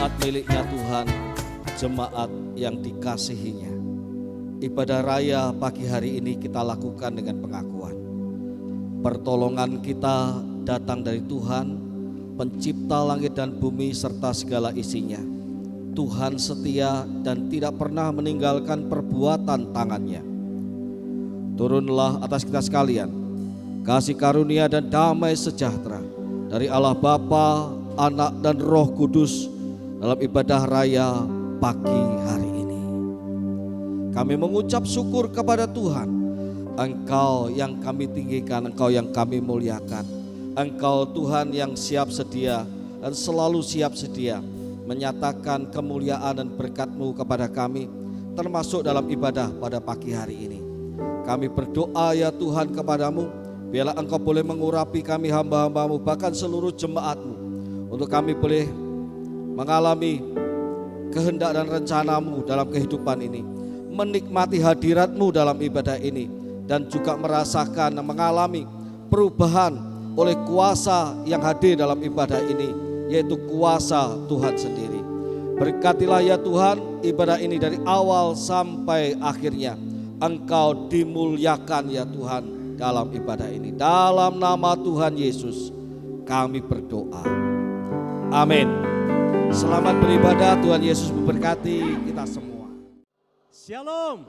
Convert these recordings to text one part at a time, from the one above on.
jemaat miliknya Tuhan, jemaat yang dikasihinya. Ibadah raya pagi hari ini kita lakukan dengan pengakuan. Pertolongan kita datang dari Tuhan, pencipta langit dan bumi serta segala isinya. Tuhan setia dan tidak pernah meninggalkan perbuatan tangannya. Turunlah atas kita sekalian kasih karunia dan damai sejahtera dari Allah Bapa, Anak dan Roh Kudus dalam ibadah raya pagi hari ini. Kami mengucap syukur kepada Tuhan. Engkau yang kami tinggikan, Engkau yang kami muliakan. Engkau Tuhan yang siap sedia dan selalu siap sedia menyatakan kemuliaan dan berkat-Mu kepada kami, termasuk dalam ibadah pada pagi hari ini. Kami berdoa ya Tuhan kepadamu, biarlah Engkau boleh mengurapi kami hamba-hamba-Mu, bahkan seluruh jemaat-Mu, untuk kami boleh mengalami kehendak dan rencana-Mu dalam kehidupan ini, menikmati hadirat-Mu dalam ibadah ini, dan juga merasakan dan mengalami perubahan oleh kuasa yang hadir dalam ibadah ini, yaitu kuasa Tuhan sendiri. Berkatilah ya Tuhan ibadah ini dari awal sampai akhirnya. Engkau dimuliakan ya Tuhan dalam ibadah ini. Dalam nama Tuhan Yesus kami berdoa. Amin. Selamat beribadah, Tuhan Yesus memberkati kita semua. Shalom.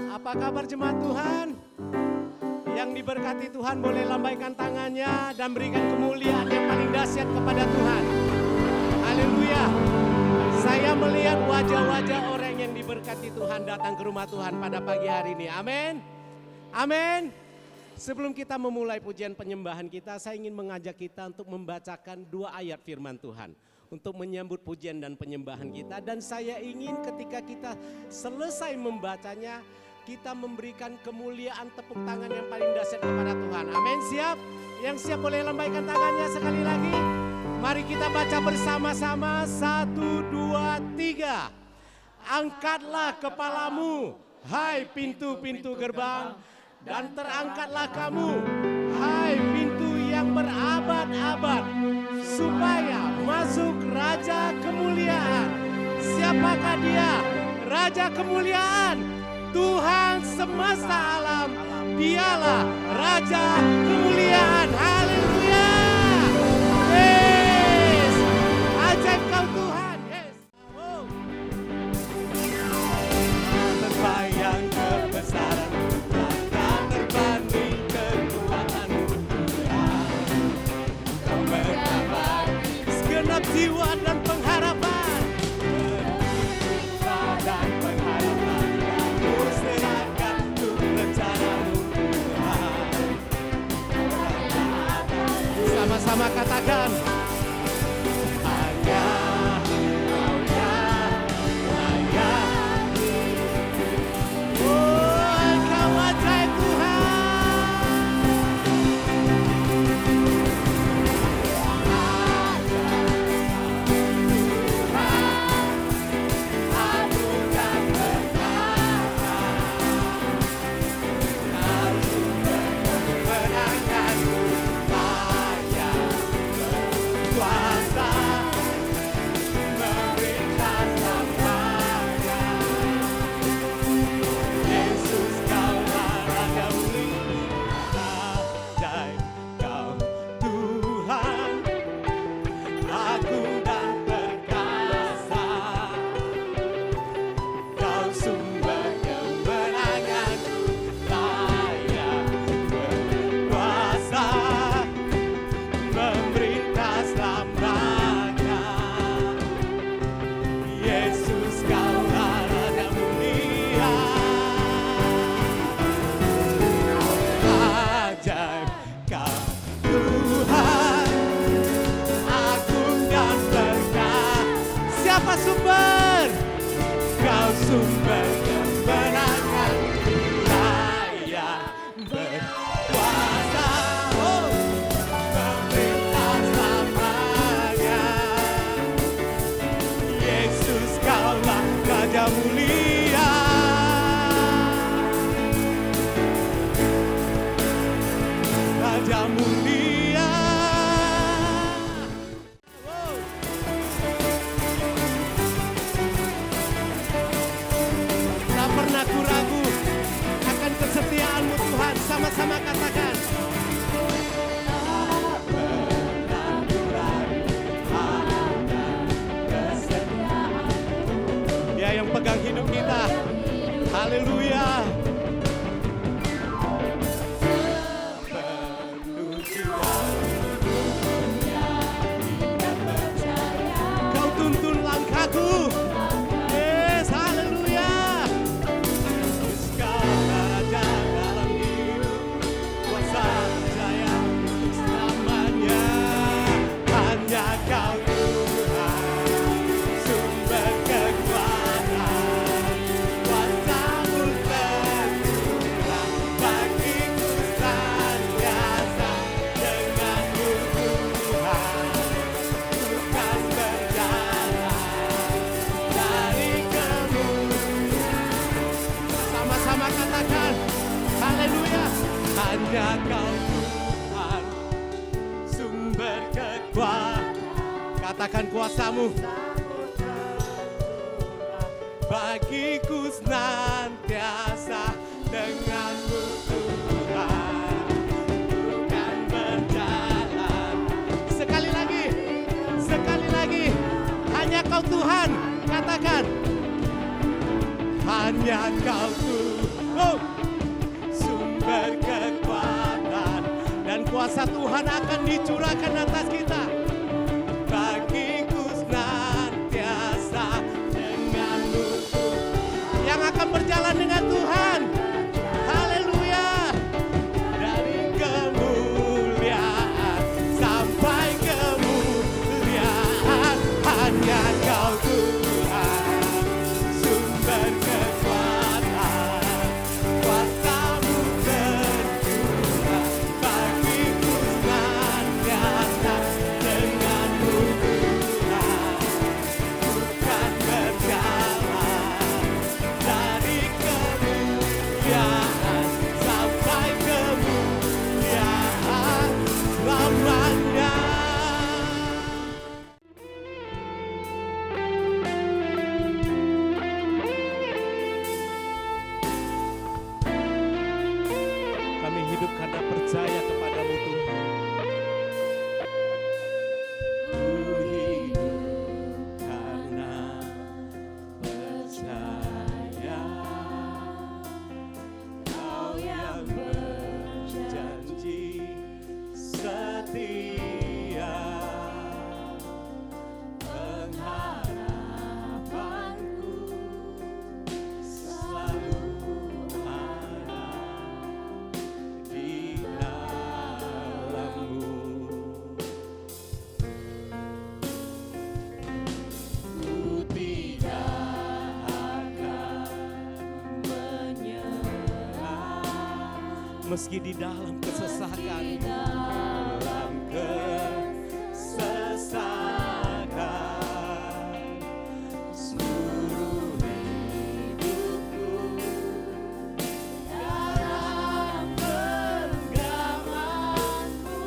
Apa kabar jemaat Tuhan? Yang diberkati Tuhan boleh lambaikan tangannya dan berikan kemuliaan yang paling dahsyat kepada Tuhan. Haleluya. Saya melihat wajah-wajah orang yang diberkati Tuhan datang ke rumah Tuhan pada pagi hari ini. Amin. Amin. Sebelum kita memulai pujian penyembahan kita, saya ingin mengajak kita untuk membacakan 2 ayat firman Tuhan untuk menyambut pujian dan penyembahan kita. Dan saya ingin ketika kita selesai membacanya, kita memberikan kemuliaan tepuk tangan yang paling dahsyat kepada Tuhan. Amin. Siap? Yang siap boleh lambaikan tangannya sekali lagi. Mari kita baca bersama-sama. 1, 2, 3. Angkatlah kepalamu, hai pintu-pintu gerbang, dan terangkatlah kamu, hai pintu yang berabad-abad, supaya masuk Raja Kemuliaan. Siapakah dia? Raja Kemuliaan, Tuhan semesta alam. Dialah Raja Kemuliaan. Haleluya. Yes. Ajaib kau Tuhan. Yes. Oh. Terbayang kebesaran-Mu, tak terbanding kekuatan-Mu Tuhan. Kau menambah segenap jiwa dan pengharapan, dan pengharapan Ku serahkan untuk rencana-Mu Tuhan. Sama-sama katakan, hanya Kau ya. Oh, Kau ajaib Tuhan. Agung dan perkasa, Kau sumber kemenangan, upaya berkuasa, memerintah selamanya. Yesus Kaulah Raja mulia, ajaib Kau Tuhan, agung dan perkasa, Kau sumber kemenangan, layak berkuasa, memerintah selamanya. Yesus Kaulah Raja mulia, ajaib Kau Tuhan, agung dan berkah. Siapa sumber? Kau sumber kemenangan, layak berkuasa, oh, memerintah selamanya. Yesus Kaulah Raja mulia, Raja mulia. Oh. sama-sama katakan. Dia yang pegang hidup kita. Haleluya. Kau tuntun langkahku. Yes, haleluya. Kau ada dalam hidup, kuasa percaya untuk selamanya. Hanya Kau Tuhan, sumber kekuatan, kuasa-Mu tercurah bagiku senantiasa. Denganmu Tuhan, ku kan berjalan dari kemuliaan. Sama-sama katakan, haleluya. Hanya Kau Tuhan, sumber kekuatan. Katakan kuasa-Mu bagiku senantiasa. Denganmu Tuhan, ku kan berjalan. Sekali lagi, hanya Kau Tuhan. Katakan, hanya Kau Tuhan, sumber kekuatan, dan kuasa Tuhan akan dicurahkan atas kita. Bagiku senantiasa denganmu yang akan berjalan dengan Tuhan. Haleluya. Dari kemuliaan sampai kemuliaan, hanya Kau Tuhan, sumber kekuatan, kuasa-Mu tercurah bagiku senantiasa. Denganmu Tuhan, bukan berjalan dari kemuliaan sampai kemuliaan selamanya. Kami hidup karena percaya kepada-Mu Tuhan. Ku hidup karena percaya Kau yang berjanji setia. Pengharapanku selalu ada di dalam-Mu. Ku tidak akan menyerah meski di dalam kesesakan. Dalam kesesakan seluruh hidupku dalam genggaman-Mu.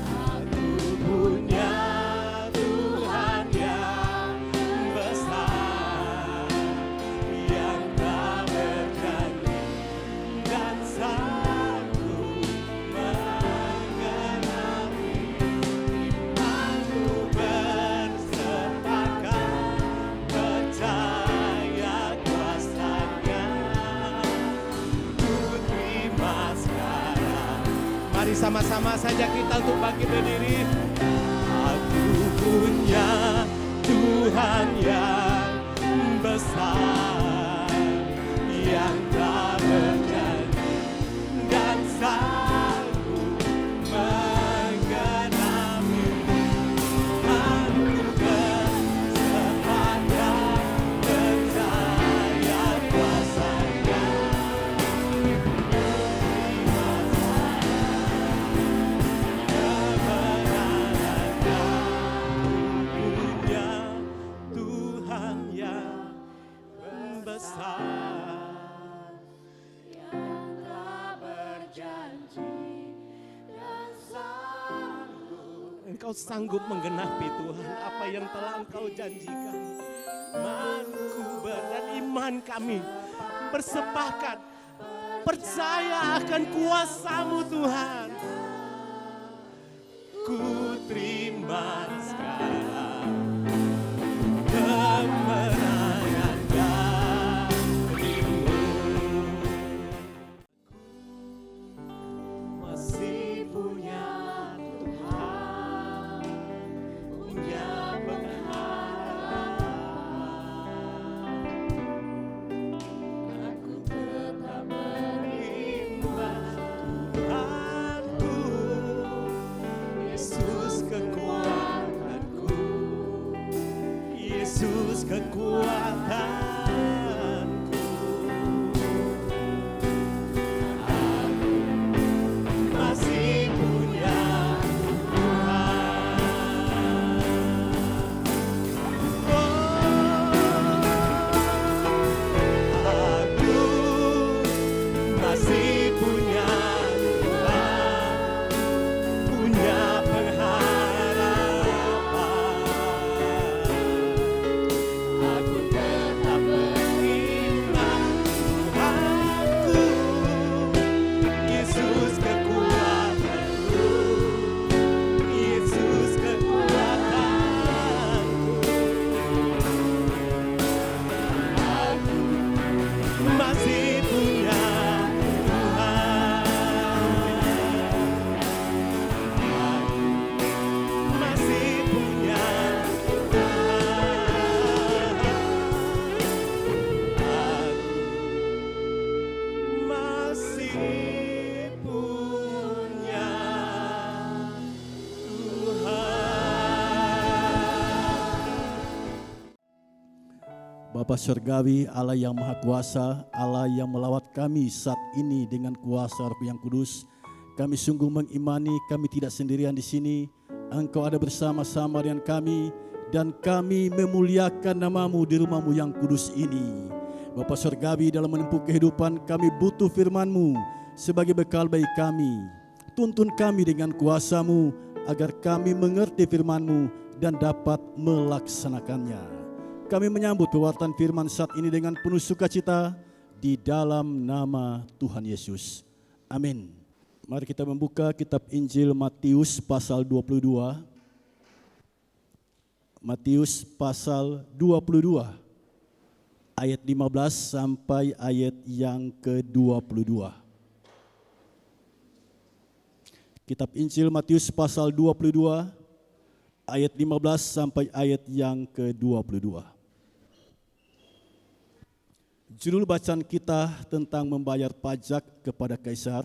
Aku punya Tuhan yang besar, yang tak berganti dan sanggup mengenapi imanku. Bersepakat percaya kuasa-Nya, ku terima sekarang. Mari sama-sama saja kita untuk bangkit berdiri. Aku punya Tuhan yang besar, yang tak berganti dan sanggup menggenapi imanku. Bersepakat percaya kuasa-Nya, terima kebenaran-Nya. Punya Tuhan yang besar, yang tak berjanji dan sanggup. Engkau sanggup menggenapi Tuhan apa yang telah Engkau janjikan. Vancouver dan iman kami bersepakat percaya akan kuasa-Mu Tuhan. Ku terima sekarang kemenangan darimu. Masih punya Tuhan, punya pengharapan. Aku tetap beriman Tuhanku, Yesus kekuatanku, Yesus kekuatanku. Aku masih punya Tuhan. Aku masih punya Tuhan, punya pengharapan. Aku tetap beriman Tuhanku, Yesus kekuatanku, Yesus kekuatanku. Aku masih punya Tuhan. Aku masih punya Tuhan. Aku masih punya Tuhan. Bapa Surgawi, Allah yang Maha Kuasa, Allah yang melawat kami saat ini dengan kuasa Roh yang Kudus, kami sungguh mengimani kami tidak sendirian di sini. Engkau ada bersama-sama dengan kami dan kami memuliakan nama-Mu di rumah-Mu yang kudus ini. Bapa Surgawi, dalam menempuh kehidupan kami butuh firman-Mu sebagai bekal bagi kami. Tuntun kami dengan kuasa-Mu agar kami mengerti firman-Mu dan dapat melaksanakannya. Kami menyambut pewartaan firman saat ini dengan penuh sukacita di dalam nama Tuhan Yesus. Amin. Mari kita membuka kitab Injil Matius pasal 22. Matius pasal 22 ayat 15 sampai ayat yang ke-22. Kitab Injil Matius pasal 22 ayat 15 sampai ayat yang ke-22. Judul bacaan kita tentang membayar pajak kepada Kaisar.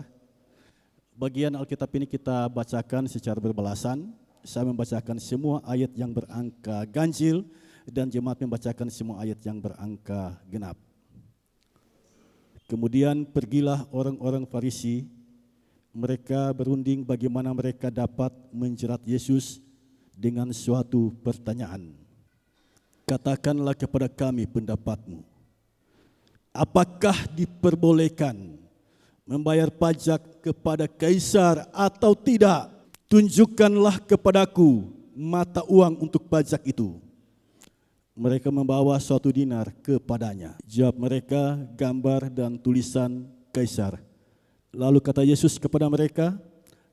Bagian Alkitab ini kita bacakan secara berbalasan. Saya membacakan semua ayat yang berangka ganjil dan jemaat membacakan semua ayat yang berangka genap. Kemudian pergilah orang-orang Farisi. Mereka berunding bagaimana mereka dapat menjerat Yesus dengan suatu pertanyaan. Katakanlah kepada kami pendapat-Mu. Apakah diperbolehkan membayar pajak kepada Kaisar atau tidak? Tunjukkanlah kepadaku mata uang untuk pajak itu. Mereka membawa suatu dinar kepadanya. Jawab mereka, gambar dan tulisan Kaisar. Lalu kata Yesus kepada mereka,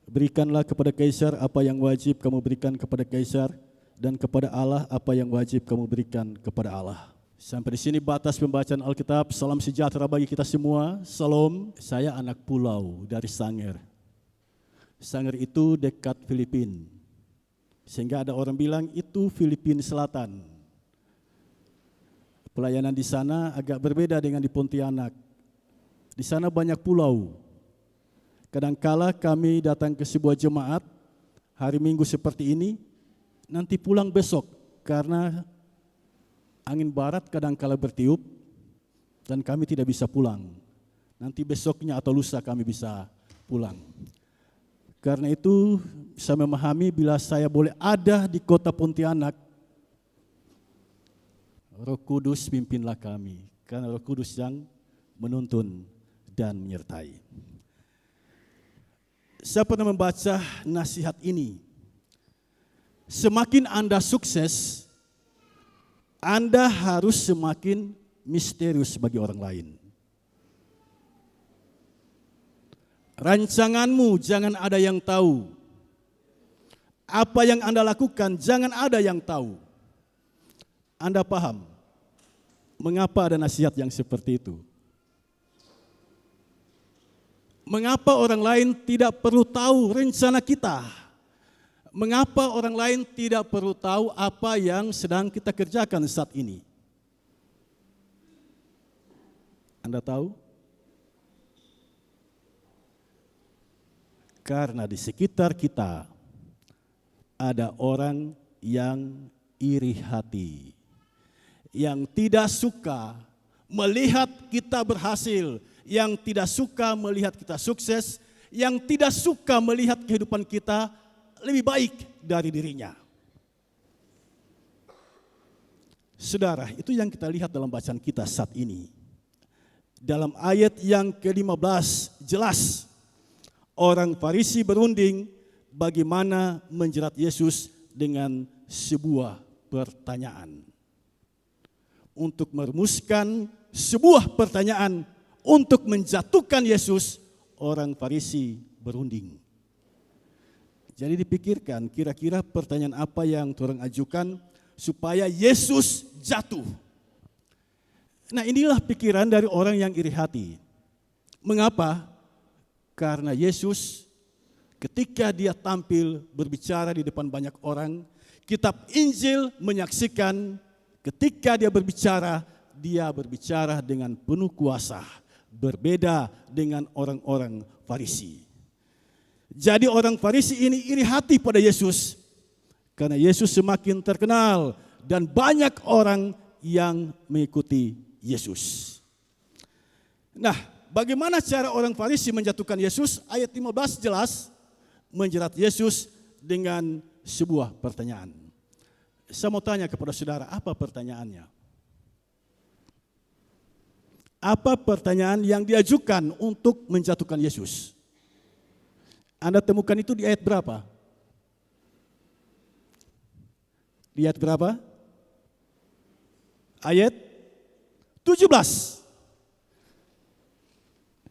berikanlah kepada Kaisar apa yang wajib kamu berikan kepada Kaisar, dan kepada Allah apa yang wajib kamu berikan kepada Allah. Sampai di sini batas pembacaan Alkitab. Salam sejahtera bagi kita semua. Salam. Saya anak pulau dari Sanger. Sanger itu dekat Filipina. Sehingga ada orang bilang itu Filipina Selatan. Pelayanan di sana agak berbeda dengan di Pontianak. Di sana banyak pulau. Kadangkala kami datang ke sebuah jemaat hari Minggu seperti ini, nanti pulang besok karena angin barat kadangkala bertiup dan kami tidak bisa pulang. Nanti besoknya atau lusa kami bisa pulang. Karena itu saya memahami bila saya boleh ada di kota Pontianak, Roh Kudus pimpinlah kami. Karena Roh Kudus yang menuntun dan menyertai. Saya pernah membaca nasihat ini. Semakin Anda sukses, Anda harus semakin misterius bagi orang lain. Rancanganmu jangan ada yang tahu. Apa yang Anda lakukan jangan ada yang tahu. Anda paham mengapa ada nasihat yang seperti itu? Mengapa orang lain tidak perlu tahu rencana kita? Mengapa orang lain tidak perlu tahu apa yang sedang kita kerjakan saat ini? Anda tahu? Karena di sekitar kita ada orang yang iri hati, yang tidak suka melihat kita berhasil, yang tidak suka melihat kita sukses, yang tidak suka melihat kehidupan kita lebih baik dari dirinya. Saudara, itu yang kita lihat dalam bacaan kita saat ini. Dalam ayat yang ke-15 jelas orang Farisi berunding bagaimana menjerat Yesus dengan sebuah pertanyaan. Untuk merumuskan sebuah pertanyaan untuk menjatuhkan Yesus, orang Farisi berunding. Jadi dipikirkan kira-kira pertanyaan apa yang Tuhan ajukan supaya Yesus jatuh. Nah, inilah pikiran dari orang yang iri hati. Mengapa? Karena Yesus ketika dia tampil berbicara di depan banyak orang, kitab Injil menyaksikan ketika dia berbicara dengan penuh kuasa, berbeda dengan orang-orang Farisi. Jadi orang Farisi ini iri hati pada Yesus karena Yesus semakin terkenal dan banyak orang yang mengikuti Yesus. Nah, bagaimana cara orang Farisi menjatuhkan Yesus? Ayat 15 jelas menjerat Yesus dengan sebuah pertanyaan. Saya mau tanya kepada saudara, apa pertanyaannya? Apa pertanyaan yang diajukan untuk menjatuhkan Yesus? Anda temukan itu di ayat berapa? Di ayat berapa? Ayat 17.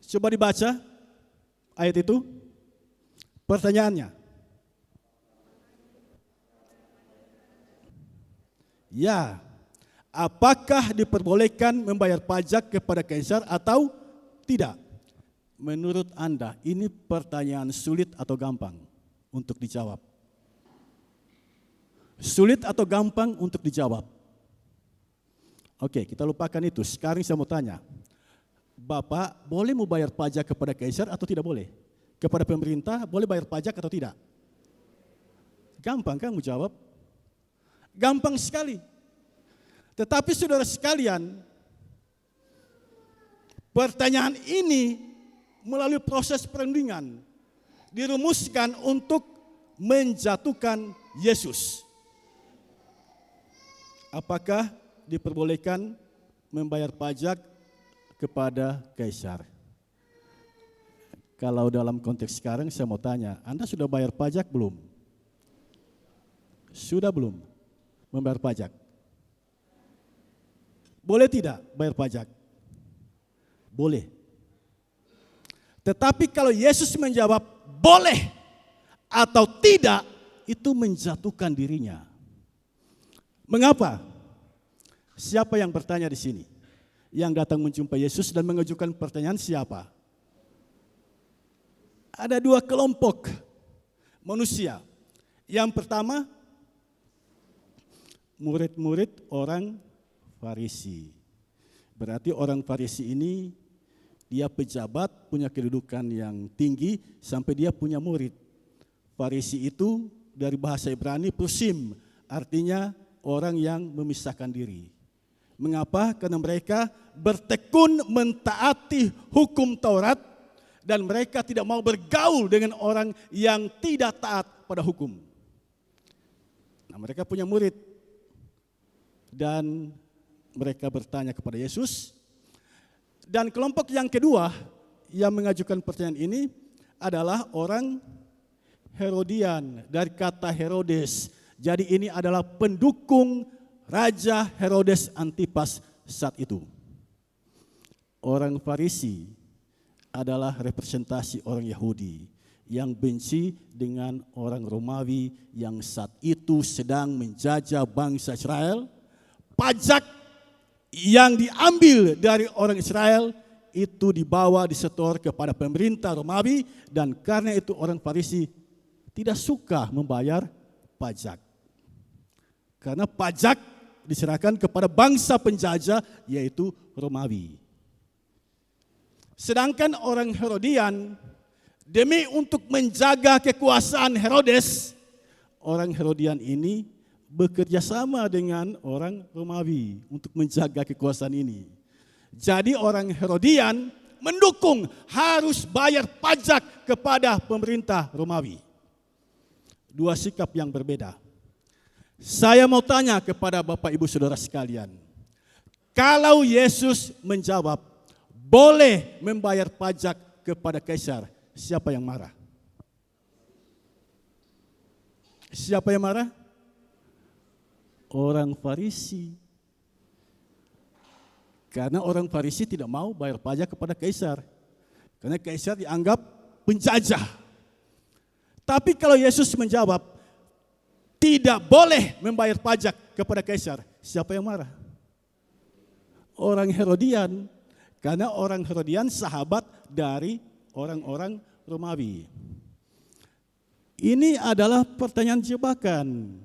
Coba dibaca ayat itu. Pertanyaannya. Ya, apakah diperbolehkan membayar pajak kepada kaisar atau tidak? Menurut Anda, ini pertanyaan sulit atau gampang untuk dijawab? Sulit atau gampang untuk dijawab? Oke, kita lupakan itu. Sekarang saya mau tanya. Bapak boleh membayar pajak kepada kaisar atau tidak boleh? Kepada pemerintah boleh bayar pajak atau tidak? Gampang kan mau jawab? Gampang sekali. Tetapi saudara sekalian, pertanyaan ini melalui proses perundingan dirumuskan untuk menjatuhkan Yesus. Apakah diperbolehkan membayar pajak kepada kaisar? Kalau dalam konteks sekarang saya mau tanya, Anda sudah bayar pajak belum? Sudah belum membayar pajak? Boleh tidak bayar pajak? Boleh. Tetapi kalau Yesus menjawab boleh atau tidak, itu menjatuhkan dirinya. Mengapa? Siapa yang bertanya di sini? Yang datang menjumpai Yesus dan mengajukan pertanyaan siapa? Ada dua kelompok manusia. Yang pertama, murid-murid orang Farisi. Berarti orang Farisi ini dia pejabat, punya kedudukan yang tinggi sampai dia punya murid. Farisi itu dari bahasa Ibrani prusim, artinya orang yang memisahkan diri. Mengapa? Karena mereka bertekun mentaati hukum Taurat dan mereka tidak mau bergaul dengan orang yang tidak taat pada hukum. Nah, mereka punya murid dan mereka bertanya kepada Yesus. Dan kelompok yang kedua yang mengajukan pertanyaan ini adalah orang Herodian, dari kata Herodes. Jadi ini adalah pendukung Raja Herodes Antipas saat itu. Orang Farisi adalah representasi orang Yahudi yang benci dengan orang Romawi yang saat itu sedang menjajah bangsa Israel. Pajak yang diambil dari orang Israel itu dibawa disetor kepada pemerintah Romawi, dan karena itu orang Farisi tidak suka membayar pajak. Karena pajak diserahkan kepada bangsa penjajah yaitu Romawi. Sedangkan orang Herodian, demi untuk menjaga kekuasaan Herodes, orang Herodian ini bekerja sama dengan orang Romawi untuk menjaga kekuasaan ini. Jadi orang Herodian mendukung harus bayar pajak kepada pemerintah Romawi. Dua sikap yang berbeda. Saya mau tanya kepada Bapak Ibu Saudara sekalian, kalau Yesus menjawab boleh membayar pajak kepada kaisar, siapa yang marah? Siapa yang marah? Orang Farisi. Karena orang Farisi tidak mau bayar pajak kepada kaisar. Karena kaisar dianggap penjajah. Tapi kalau Yesus menjawab, tidak boleh membayar pajak kepada kaisar, siapa yang marah? Orang Herodian. Karena orang Herodian sahabat dari orang-orang Romawi. Ini adalah pertanyaan jebakan.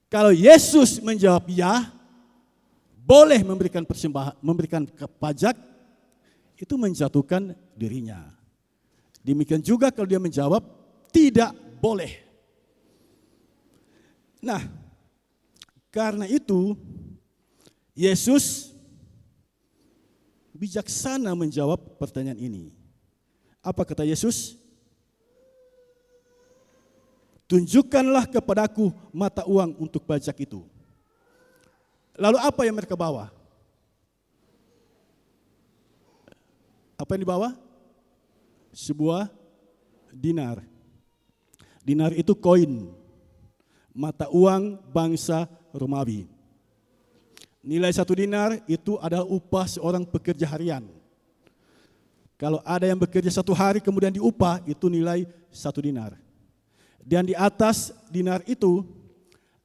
Kalau Yesus menjawab ya, boleh memberikan persembahan, memberikan pajak, itu menjatuhkan dirinya. Demikian juga kalau dia menjawab tidak boleh. Nah, karena itu Yesus bijaksana menjawab pertanyaan ini. Apa kata Yesus? Tunjukkanlah kepadaku mata uang untuk pajak itu. Lalu apa yang mereka bawa? Apa yang dibawa? Sebuah dinar. Dinar itu koin, mata uang bangsa Romawi. Nilai 1 dinar itu adalah upah seorang pekerja harian. Kalau ada yang bekerja 1 hari kemudian diupah, itu nilai 1 dinar. Dan di atas dinar itu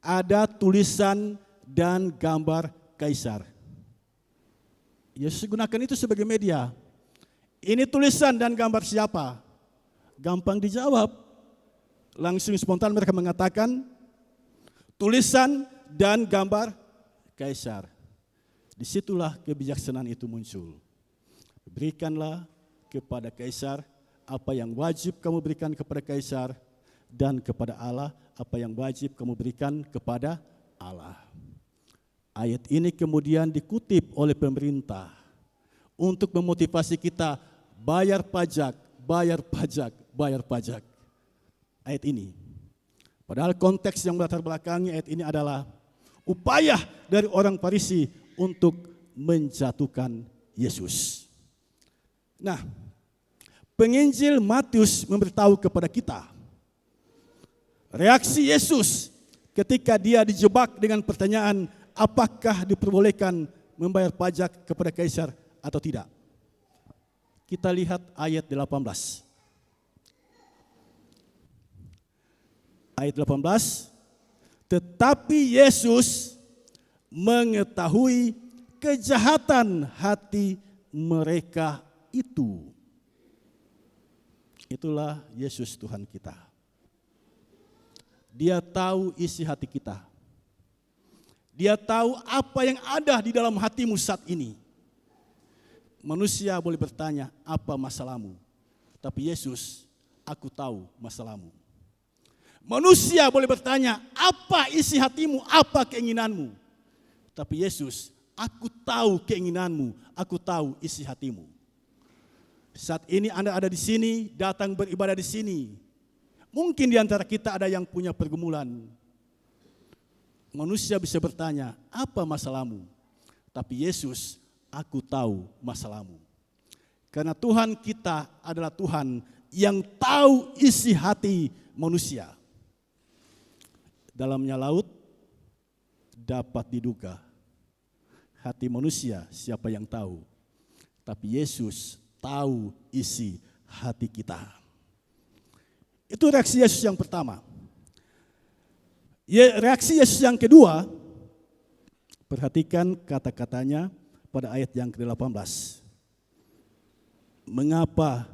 ada tulisan dan gambar kaisar. Yesus gunakan itu sebagai media. Ini tulisan dan gambar siapa? Gampang dijawab. Langsung spontan mereka mengatakan tulisan dan gambar kaisar. Disitulah kebijaksanaan itu muncul. Berikanlah kepada kaisar apa yang wajib kamu berikan kepada kaisar, dan kepada Allah apa yang wajib kamu berikan kepada Allah. Ayat ini kemudian dikutip oleh pemerintah untuk memotivasi kita bayar pajak, bayar pajak, bayar pajak. Ayat ini. Padahal konteks yang melatar belakangi ayat ini adalah upaya dari orang Farisi untuk menjatuhkan Yesus. Nah, penginjil Matius memberitahu kepada kita reaksi Yesus ketika dia dijebak dengan pertanyaan apakah diperbolehkan membayar pajak kepada kaisar atau tidak. Kita lihat ayat 18. Ayat 18, tetapi Yesus mengetahui kejahatan hati mereka itu. Itulah Yesus Tuhan kita. Dia tahu isi hati kita. Dia tahu apa yang ada di dalam hatimu saat ini. Manusia boleh bertanya, apa masalahmu? Tapi Yesus, aku tahu masalahmu. Manusia boleh bertanya, apa isi hatimu, apa keinginanmu? Tapi Yesus, aku tahu keinginanmu, aku tahu isi hatimu. Saat ini Anda ada di sini, datang beribadah di sini. Mungkin di antara kita ada yang punya pergumulan. Manusia bisa bertanya, apa masalahmu? Tapi Yesus, aku tahu masalahmu. Karena Tuhan kita adalah Tuhan yang tahu isi hati manusia. Dalamnya laut, dapat diduga. Hati manusia siapa yang tahu? Tapi Yesus tahu isi hati kita. Itu reaksi Yesus yang pertama. Reaksi Yesus yang kedua, perhatikan kata-katanya pada ayat yang ke-18. Mengapa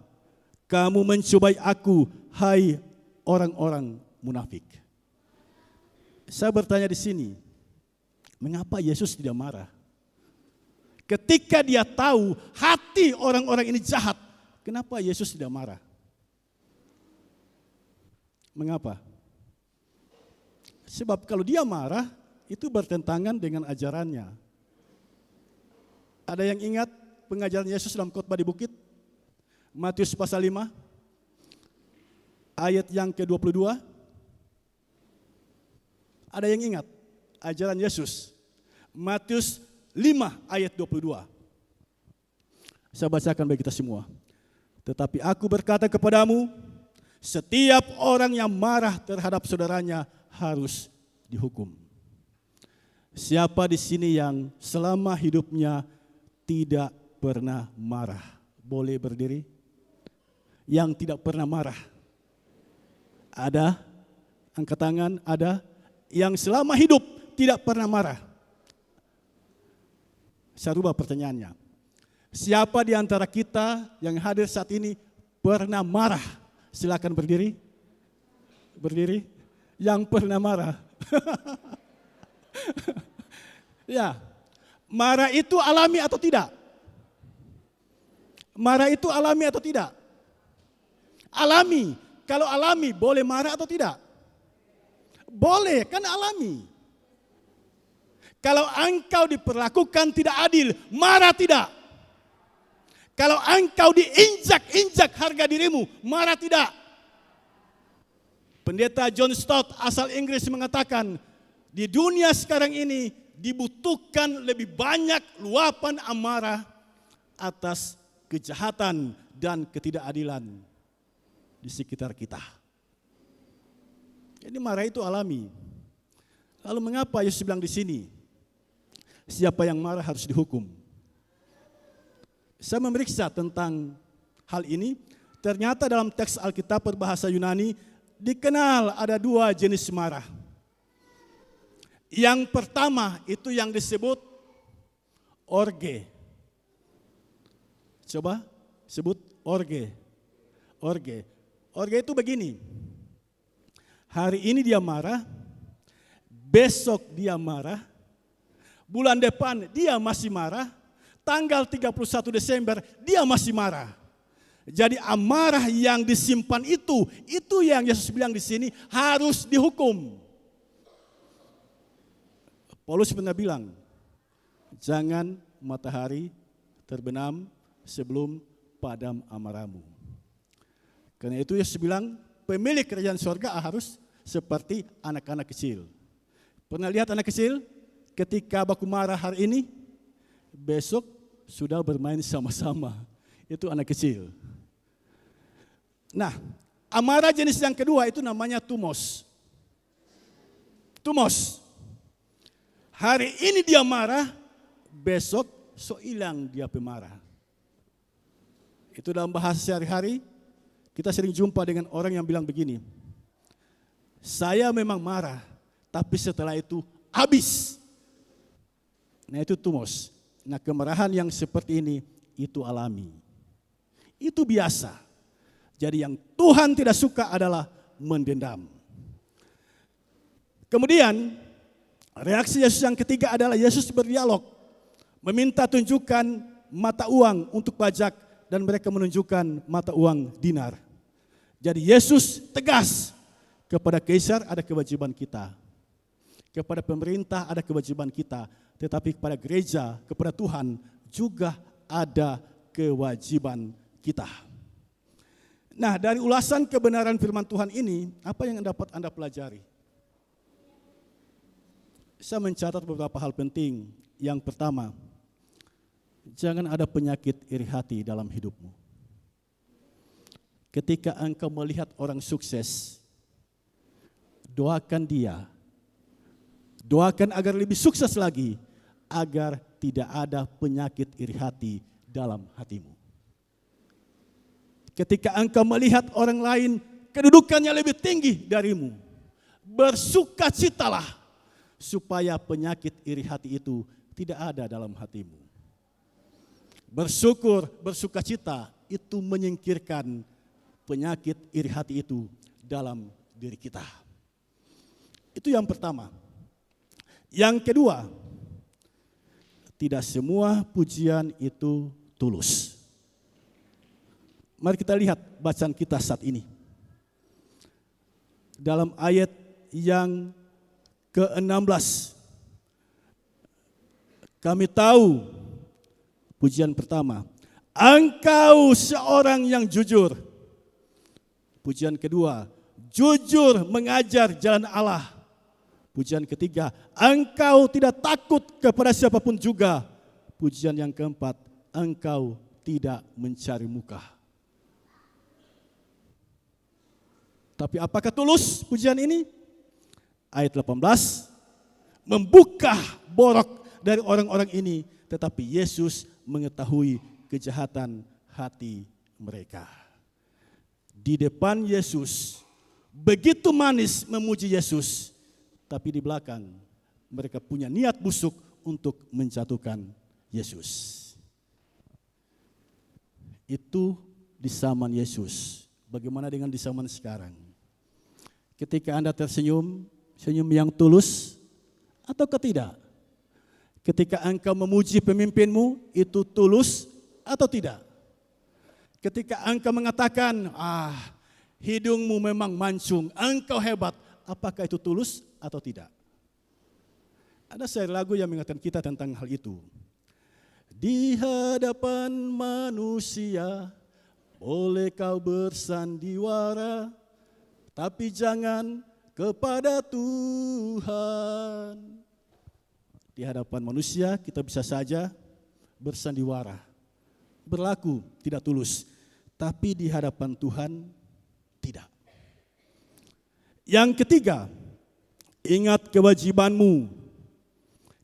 kamu mencobai aku, hai orang-orang munafik? Saya bertanya di sini, mengapa Yesus tidak marah? Ketika dia tahu hati orang-orang ini jahat, kenapa Yesus tidak marah? Mengapa? Sebab kalau dia marah, itu bertentangan dengan ajarannya. Ada yang ingat pengajaran Yesus dalam khotbah di bukit? Matius pasal 5, ayat yang ke-22. Ada yang ingat ajaran Yesus? Matius 5 ayat 22. Saya bacakan bagi kita semua. Tetapi aku berkata kepadamu, setiap orang yang marah terhadap saudaranya harus dihukum. Siapa di sini yang selama hidupnya tidak pernah marah? Boleh berdiri? Yang tidak pernah marah. Ada? Angkat tangan, ada? Yang selama hidup tidak pernah marah. Saya rubah pertanyaannya. Siapa di antara kita yang hadir saat ini pernah marah? Silakan berdiri. Berdiri. Yang pernah marah. Ya. Marah itu alami atau tidak? Marah itu alami atau tidak? Alami. Kalau alami, boleh marah atau tidak? Boleh, kan alami. Kalau engkau diperlakukan tidak adil, marah tidak? Kalau engkau diinjak-injak harga dirimu, marah tidak? Pendeta John Stott asal Inggris mengatakan, di dunia sekarang ini dibutuhkan lebih banyak luapan amarah atas kejahatan dan ketidakadilan di sekitar kita. Jadi marah itu alami. Lalu mengapa Yesus bilang di sini, siapa yang marah harus dihukum? Saya memeriksa tentang hal ini, ternyata dalam teks Alkitab berbahasa Yunani dikenal ada dua jenis marah. Yang pertama itu yang disebut orge. Coba sebut orge. Orge. Orge itu begini. Hari ini dia marah, besok dia marah, bulan depan dia masih marah, tanggal 31 Desember dia masih marah. Jadi amarah yang disimpan itu yang Yesus bilang di sini harus dihukum. Paulus pernah bilang, jangan matahari terbenam sebelum padam amarahmu. Karena itu Yesus bilang, pemilik kerajaan surga harus seperti anak-anak kecil. Pernah lihat anak kecil ketika baku marah hari ini, besok sudah bermain sama-sama. Itu anak kecil. Nah, amarah jenis yang kedua itu namanya tumos. Tumos. Hari ini dia marah, besok hilang dia pemarah. Itu dalam bahasa sehari-hari, kita sering jumpa dengan orang yang bilang begini, saya memang marah, tapi setelah itu habis. Nah itu tumos. Nah kemarahan yang seperti ini, itu alami. Itu biasa. Jadi yang Tuhan tidak suka adalah mendendam. Kemudian reaksi Yesus yang ketiga adalah Yesus berdialog. Meminta tunjukkan mata uang untuk pajak dan mereka menunjukkan mata uang dinar. Jadi Yesus tegas, kepada kaisar ada kewajiban kita. Kepada pemerintah ada kewajiban kita. Tetapi kepada gereja, kepada Tuhan juga ada kewajiban kita. Nah, dari ulasan kebenaran firman Tuhan ini, apa yang dapat Anda pelajari? Saya mencatat beberapa hal penting. Yang pertama, jangan ada penyakit iri hati dalam hidupmu. Ketika engkau melihat orang sukses, doakan dia. Doakan agar lebih sukses lagi, agar tidak ada penyakit iri hati dalam hatimu. Ketika engkau melihat orang lain kedudukannya lebih tinggi darimu, bersukacitalah supaya penyakit iri hati itu tidak ada dalam hatimu. Bersyukur, bersukacita itu menyingkirkan penyakit iri hati itu dalam diri kita. Itu yang pertama. Yang kedua, tidak semua pujian itu tulus. Mari kita lihat bacaan kita saat ini. Dalam ayat yang ke-16, kami tahu pujian pertama, engkau seorang yang jujur. Pujian kedua, jujur mengajar jalan Allah. Pujian ketiga, engkau tidak takut kepada siapapun juga. Pujian yang keempat, engkau tidak mencari muka. Tapi apakah tulus pujian ini? Ayat 18, membuka borok dari orang-orang ini, tetapi Yesus mengetahui kejahatan hati mereka. Di depan Yesus, begitu manis memuji Yesus, tapi di belakang mereka punya niat busuk untuk menjatuhkan Yesus. Itu di zaman Yesus. Bagaimana dengan di zaman sekarang? Ketika Anda tersenyum, senyum yang tulus atau tidak? Ketika engkau memuji pemimpinmu, itu tulus atau tidak? Ketika engkau mengatakan, hidungmu memang mancung, engkau hebat, apakah itu tulus atau tidak? Ada syair lagu yang mengingatkan kita tentang hal itu. Di hadapan manusia, boleh kau bersandiwara, tapi jangan kepada Tuhan. Di hadapan manusia kita bisa saja bersandiwara, berlaku tidak tulus, tapi di hadapan Tuhan tidak. Yang ketiga, ingat kewajibanmu.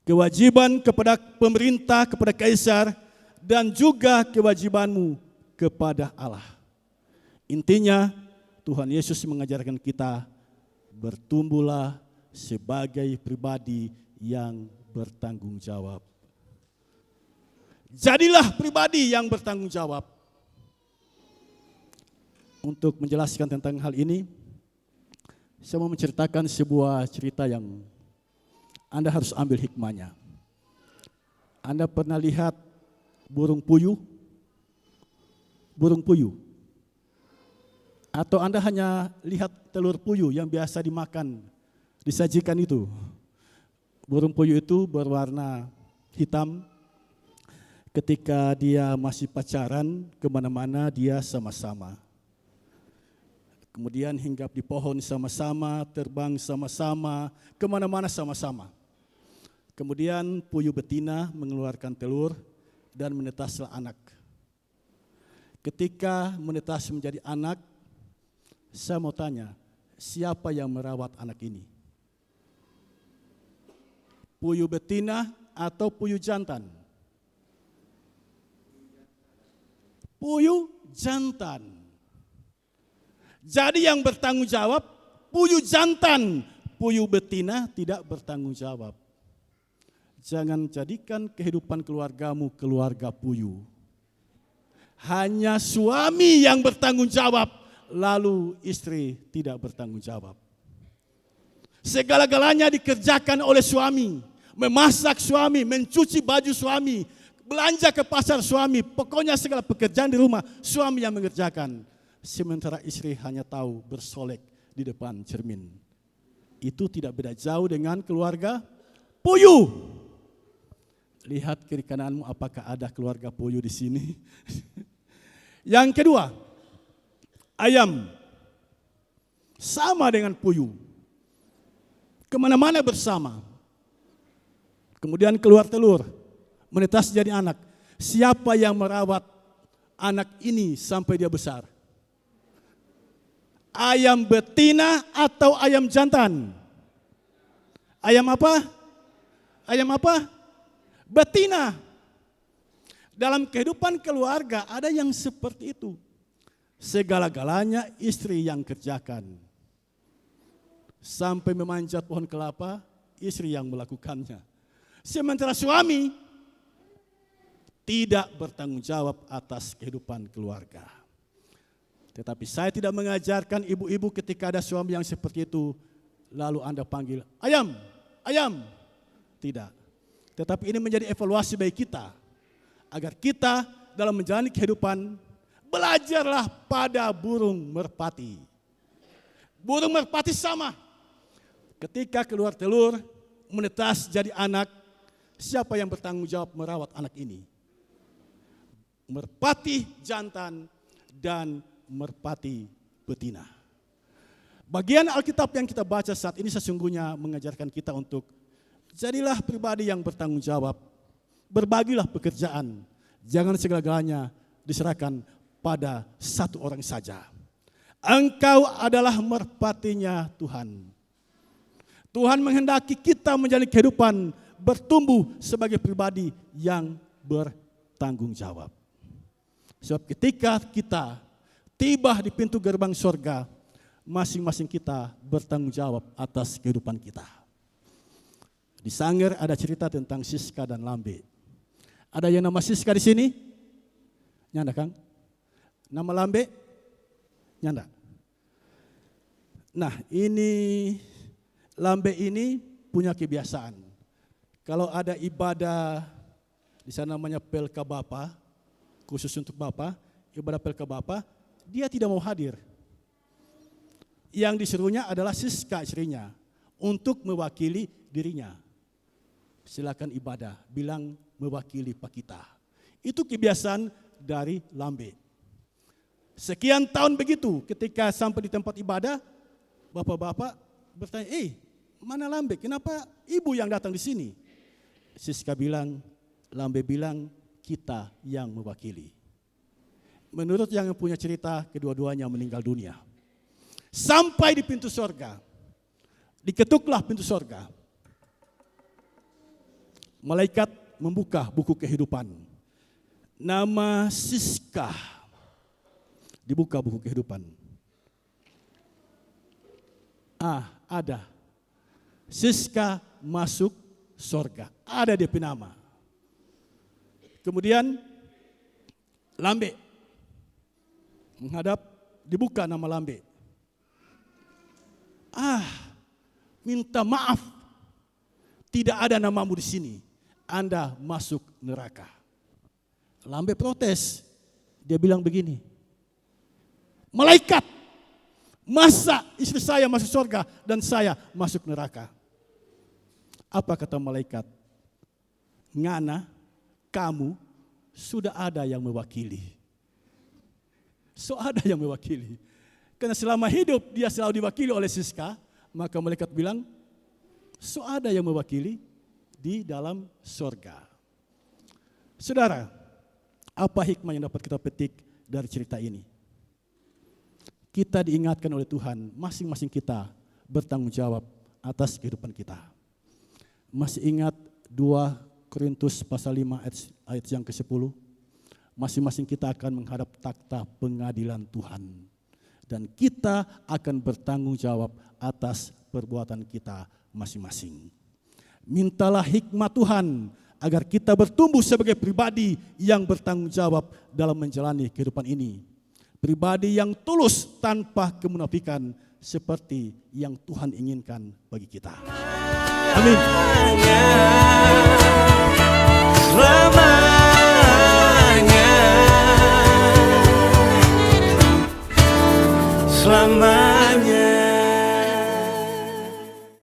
Kewajiban kepada pemerintah, kepada kaisar, dan juga kewajibanmu kepada Allah. Intinya, Tuhan Yesus mengajarkan kita bertumbuhlah sebagai pribadi yang bertanggung jawab. Jadilah pribadi yang bertanggung jawab. Untuk menjelaskan tentang hal ini, saya mau menceritakan sebuah cerita yang Anda harus ambil hikmahnya. Anda pernah lihat burung puyuh? Burung puyuh. Atau Anda hanya lihat telur puyuh yang biasa dimakan, disajikan itu. Burung puyuh itu berwarna hitam. Ketika dia masih pacaran, kemana-mana dia sama-sama. Kemudian hinggap di pohon sama-sama, terbang sama-sama, kemana-mana sama-sama. Kemudian puyuh betina mengeluarkan telur dan menetaslah anak. Ketika menetas menjadi anak, saya mau tanya, siapa yang merawat anak ini? Puyuh betina atau puyuh jantan? Puyuh jantan. Jadi yang bertanggung jawab puyuh jantan, puyuh betina tidak bertanggung jawab. Jangan jadikan kehidupan keluargamu keluarga puyuh. Hanya suami yang bertanggung jawab, lalu istri tidak bertanggung jawab. Segala-galanya dikerjakan oleh suami, memasak suami, mencuci baju suami, belanja ke pasar suami, pokoknya segala pekerjaan di rumah suami yang mengerjakan. Sementara istri hanya tahu bersolek di depan cermin. Itu tidak beda jauh dengan keluarga puyuh. Lihat kiri kananmu, apakah ada keluarga puyuh di sini? Yang kedua, ayam sama dengan puyuh, kemana-mana bersama. Kemudian keluar telur, menetas jadi anak. Siapa yang merawat anak ini sampai dia besar? Ayam betina atau ayam jantan? Ayam apa? Ayam apa? Betina. Dalam kehidupan keluarga ada yang seperti itu. Segala-galanya istri yang kerjakan. Sampai memanjat pohon kelapa, istri yang melakukannya. Sementara suami tidak bertanggung jawab atas kehidupan keluarga. Tetapi saya tidak mengajarkan ibu-ibu ketika ada suami yang seperti itu, lalu Anda panggil, ayam, ayam. Tidak. Tetapi ini menjadi evaluasi bagi kita. Agar kita dalam menjalani kehidupan, belajarlah pada burung merpati. Burung merpati sama. Ketika keluar telur, menetas jadi anak, siapa yang bertanggung jawab merawat anak ini? Merpati jantan dan merpati betina. Bagian Alkitab yang kita baca saat ini sesungguhnya mengajarkan kita untuk jadilah pribadi yang bertanggung jawab. Berbagilah pekerjaan. Jangan segala-galanya diserahkan pada satu orang saja. Engkau adalah merpatinya Tuhan. Tuhan menghendaki kita menjalani kehidupan bertumbuh sebagai pribadi yang bertanggung jawab. Sebab ketika kita tiba di pintu gerbang surga, masing-masing kita bertanggung jawab atas kehidupan kita. Di Sangir ada cerita tentang Siska dan Lambe. Ada yang nama Siska di sini? Nyanda Kang? Nama Lambe? Nyanda. Nah, ini Lambe ini punya kebiasaan. Kalau ada ibadah di sana namanya Pelka Bapa, khusus untuk Bapa, ibadah Pelka Bapa, dia tidak mau hadir. Yang disuruhnya adalah Siska istrinya untuk mewakili dirinya. Silakan ibadah, bilang mewakili Pak kita. Itu kebiasaan dari Lambe. Sekian tahun begitu, ketika sampai di tempat ibadah, bapak-bapak bertanya, mana Lambe? Kenapa ibu yang datang di sini? Siska bilang, Lambe bilang, kita yang mewakili. Menurut yang punya cerita, kedua-duanya meninggal dunia. Sampai di pintu sorga, diketuklah pintu sorga. Malaikat membuka buku kehidupan. Nama Siska, dibuka buku kehidupan. Ada. Siska masuk sorga. Ada DP nama. Kemudian Lambe menghadap, dibuka nama Lambe. Minta maaf. Tidak ada namamu di sini. Anda masuk neraka. Lambe protes. Dia bilang begini. Malaikat, masa istri saya masuk surga dan saya masuk neraka? Apa kata malaikat? Ngana, kamu sudah ada yang mewakili. So ada yang mewakili. Karena selama hidup dia selalu diwakili oleh Siska, maka malaikat bilang, so ada yang mewakili di dalam surga. Saudara, apa hikmah yang dapat kita petik dari cerita ini? Kita diingatkan oleh Tuhan, masing-masing kita bertanggung jawab atas kehidupan kita. Masih ingat 2 Korintus pasal 5 ayat yang ke-10? Masing-masing kita akan menghadap takhta pengadilan Tuhan. Dan kita akan bertanggung jawab atas perbuatan kita masing-masing. Mintalah hikmat Tuhan agar kita bertumbuh sebagai pribadi yang bertanggung jawab dalam menjalani kehidupan ini. Pribadi yang tulus tanpa kemunafikan seperti yang Tuhan inginkan bagi kita. Amin.